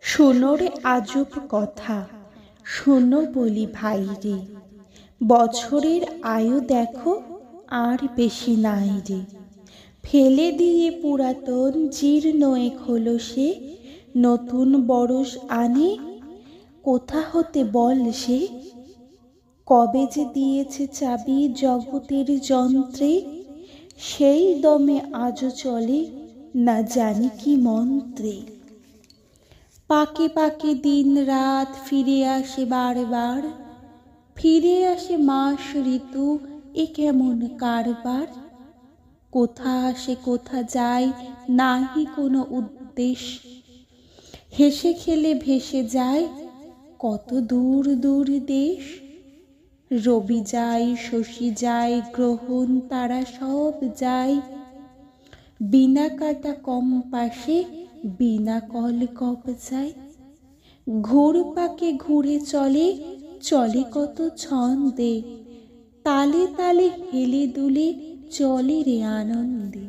শোনো রে আজব কথা, শোনো বলি ভাই রে। বছরের আয়ু দেখো আর বেশি নাই রে। ফেলে দিয়ে পুরাতন জীর্ণ এ খোলসে নতুন বরষ আনে কোথা হতে বল সে? কবে যে দিয়েছে চাবি জগতের যন্ত্রে, সেই দমে আজও চলে না জানি কি মন্ত্রে। পাকে পাকে দিন রাত ফিরে আসে বারবার, ফিরে আসে মাস ঋতু, এ কেমন কারবার। কোথা আসে কোথা যায় নাহি কোনো উদ্দেশ্য, হেসে খেলে ভেসে যায় কত দূর দূর দেশ। রবি যায় শশী যায় গ্রহণ তারা সব যায়, বিনা কাটা কম্পাসে বিনা কল কবজায়। ঘুরপাকে ঘুরে চলে চলে কত ছন্দে, তালে তালে হেলে দুলে চলে রে আনন্দে।